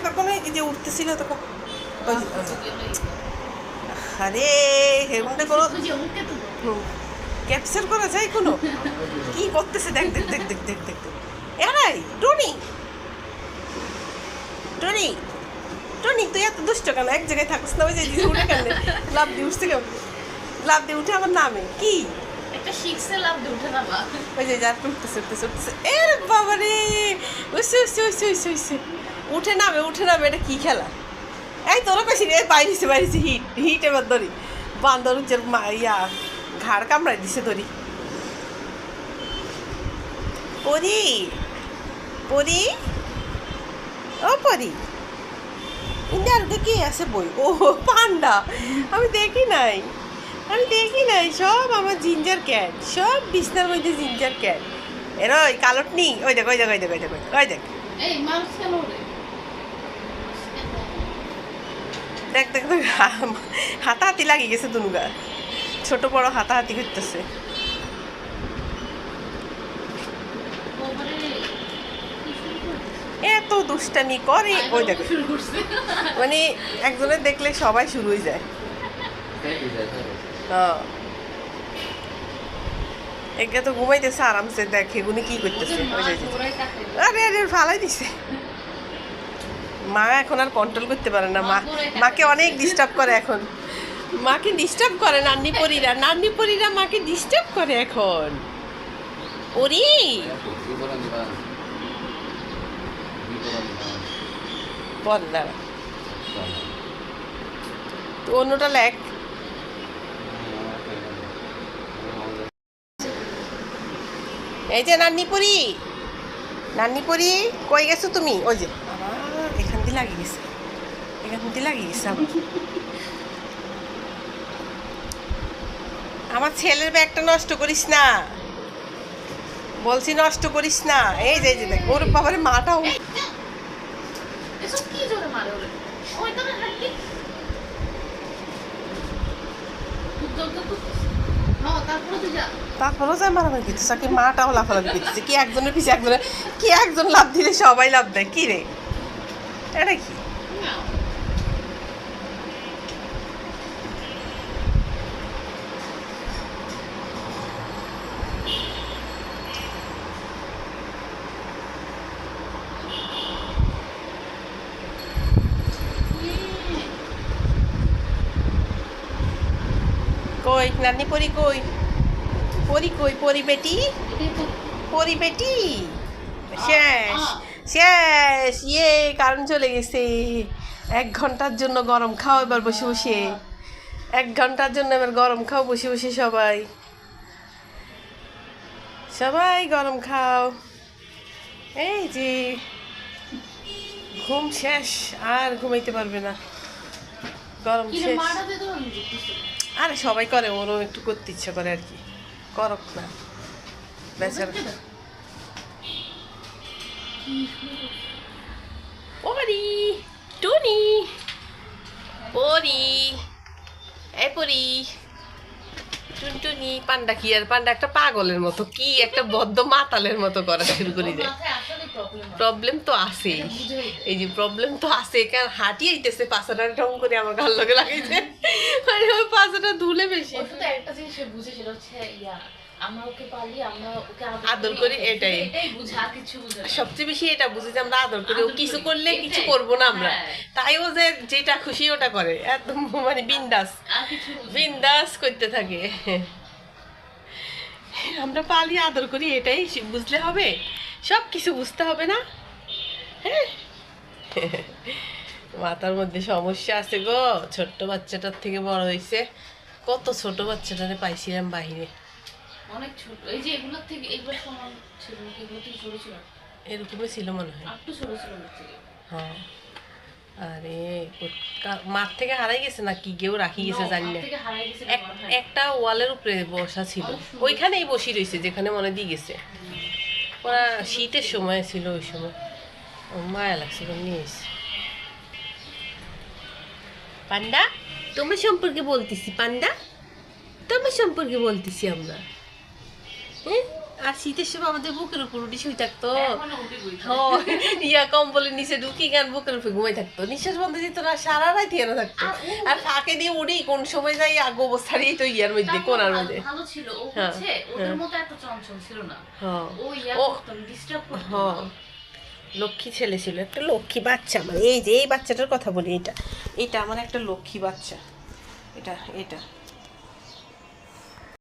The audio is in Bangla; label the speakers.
Speaker 1: তখন এই যে উঠতেছিল তখন আরে হেমন্ডে কোনো ক্যাপচার করা যায় কোনো কি করতেছে দেখ দেখ দেখ দেখ দেখ দেখ এরাই টনি টনি টনি তুই এত দুষ্ট কেন এক জায়গায় থাকিস না ওই যে উঠে কেন লাভ দিয়ে উঠছে কেমন লাভ দিয়ে উঠে আমার নামে কি
Speaker 2: একটা শিখছে লাভ দিয়ে উঠে নামা
Speaker 1: ওই যে যার উঠতেছে উঠতেছে উঠতেছে এর বাবা রে উঠছে উঠছে উঠছে উঠছে উঠছে উঠে নামে এটা কি খেলা এই তোরা কাছে রে বাইরেছে হিট এবার ধরি বান্দর উচ্চের ইয়া ঘাড় কামড়াই দিছে ধরি পরি পরি ও পরি ইন্ডিয়ারকে কি আছে বই ও পান্ডা আমি দেখি নাই সব আমার জিঞ্জার ক্যাট সব বিছনার মধ্যে জিঞ্জার ক্যাট এর ওই কালোটনি ওই দেখ ওই দেখ ওই দেখ ওই দেখ ওই দেখ
Speaker 2: এই মানুষ কেন ওরে
Speaker 1: দেখ দেখ দেখ হাতাহাতি লাগিয়ে গেছে দুনুগা ছোট বড় হাতাহাতি করতেছে এত দুষ্টামি করে ওই দেখ মানে একজনের দেখলে সবাই শুরু হয়ে যায় হ্যাঁ একে তো ঘুমাইতেছে আরামসে দেখে উনি কি করতেছে আরে আরে ফালাই দিছে মা এখন আর কন্ট্রোল করতে পারে না মাকে অনেক ডিস্টার্ব করে এখন মাকে ডিস্টার্ব করে নান্নি পরীরা মাকে ডিস্টার্ব করে এখন ওরে বল না তো অন্যটা লেখ এই যে নান্নি পরি কই গেছো তুমি ওই যে এখান দিয়ে লাগিয়ে গেছে আবার আমার ছেলের ব্যাগটা নষ্ট করিস না বলছি নষ্ট করিস না এই যে দেখ ওর বাবারে মাটাও
Speaker 2: এসব কি জোরে মারে ওরে শয়তানের হাড্ডি
Speaker 1: তারপরেও যায় মারামারি করতেছে কি মাটাও লাফালাফি করতেছে কি একজনের পিছিয়ে একজনের কি একজন লাভ দিলে সবাই লাভ দেয় কি রে এটা কি কই নানি পরি কই পরি বেটি শেষ ইয়ে কারেন্ট চলে গেছে 1 ঘন্টার জন্য গরম খাও এবার বসে বসে 1 ঘন্টার জন্য এবার গরম খাও বসে বসে সবাই গরম খাও এই যে ঘুম শেষ আর ঘুমাইতে পারবে না গরম শেষ আরে সবাই করে ওরও একটু করতে ইচ্ছা করে আর কি করক না বেচারা পরি টুনি পরি টুনটুনি পান্ডা কি আর পান্ডা একটা পাগলের মতো কি একটা বদ্ধ মাতালের মতো করা শুরু করে দেয় প্রবলেম তো আছেই এই যে প্রবলেম তো আছে কারণ হাঁটি আইতেছে পাছাটা ঢং করে আমার গাল লগে লাগাইছে মানে ওই পাছাটা ধুলে বেশি
Speaker 2: একটা জিনিস বুঝে সেটা হচ্ছে আমরা ওকে পালি আমরা ওকে
Speaker 1: আদর করি এটাই
Speaker 2: বুঝা কিছু বুঝে
Speaker 1: সবচেয়ে বেশি এটা বুঝি যে আমরা আদর করি ও কিছু করলে কিছু করবো না আমরা তাই ও যে যেটা খুশি ওটা করে একদম মানে বিন্দাস করতে থাকে আমরা পালি আদর করি এটাই বুঝলে হবে সব কিছু বুঝতে হবে না হ্যাঁ মাথার মধ্যে সমস্যা আছে গো ছোট্ট বাচ্চাটার থেকে বড় হয়েছে কত ছোট বাচ্চাটারে পাইছিলাম বাহিরে
Speaker 2: অনেক ছোট এই যে এগুলো থেকে এগুলো সমান ছিল এগুলো থেকে ছোট ছিল
Speaker 1: এরকমই ছিল মনে হয়
Speaker 2: একটু ছোট ছিল
Speaker 1: হ্যাঁ আরে মাঠ থেকে হারাই গেছে না কি কেউ রাখি গেছে জানি না একটা ওয়ালের উপরে বসা ছিল ওইখানেই বসি রয়েছে যেখানে মনে দিয়ে গেছে ওরা শীতের সময় ছিল ওই সময় মায়া লাগছে নিয়ে এসে পান্ডা তোমার সম্পর্কে বলতেছি আমরা হ্যাঁ আর শীতের সময় আমাদের বুকের উপর উঠে শুয়ে থাকতো।
Speaker 2: এখনো উঠে বই
Speaker 1: ইয়া কম্বলের নিচে ঢুকি গান বুকের উপরে ঘুমাই থাকতো, নিঃশ্বাস বন্ধ যেত না, সারা রাত ইয়ানো থাকতো। আর ফাঁকে দিয়ে উড়ি কোন সময় যাই গোবর ছাড়িয়ে তো ইয়ার মধ্যে কোনার মধ্যে।
Speaker 2: ভালো ছিল ও,
Speaker 1: হ্যাঁ,
Speaker 2: হচ্ছে ওদের মতো এত চঞ্চল ছিল না।
Speaker 1: হ্যাঁ
Speaker 2: ও ইয়া
Speaker 1: ও
Speaker 2: করতো ডিস্টার্ব করতো
Speaker 1: হ্যাঁ,
Speaker 2: না।
Speaker 1: লক্ষ্মী ছেলে ছিল, একটা লক্ষ্মী বাচ্চা আমার। এই যে এই বাচ্চাটার কথা বলি, এটা আমার একটা লক্ষ্মী বাচ্চা, এটা এটা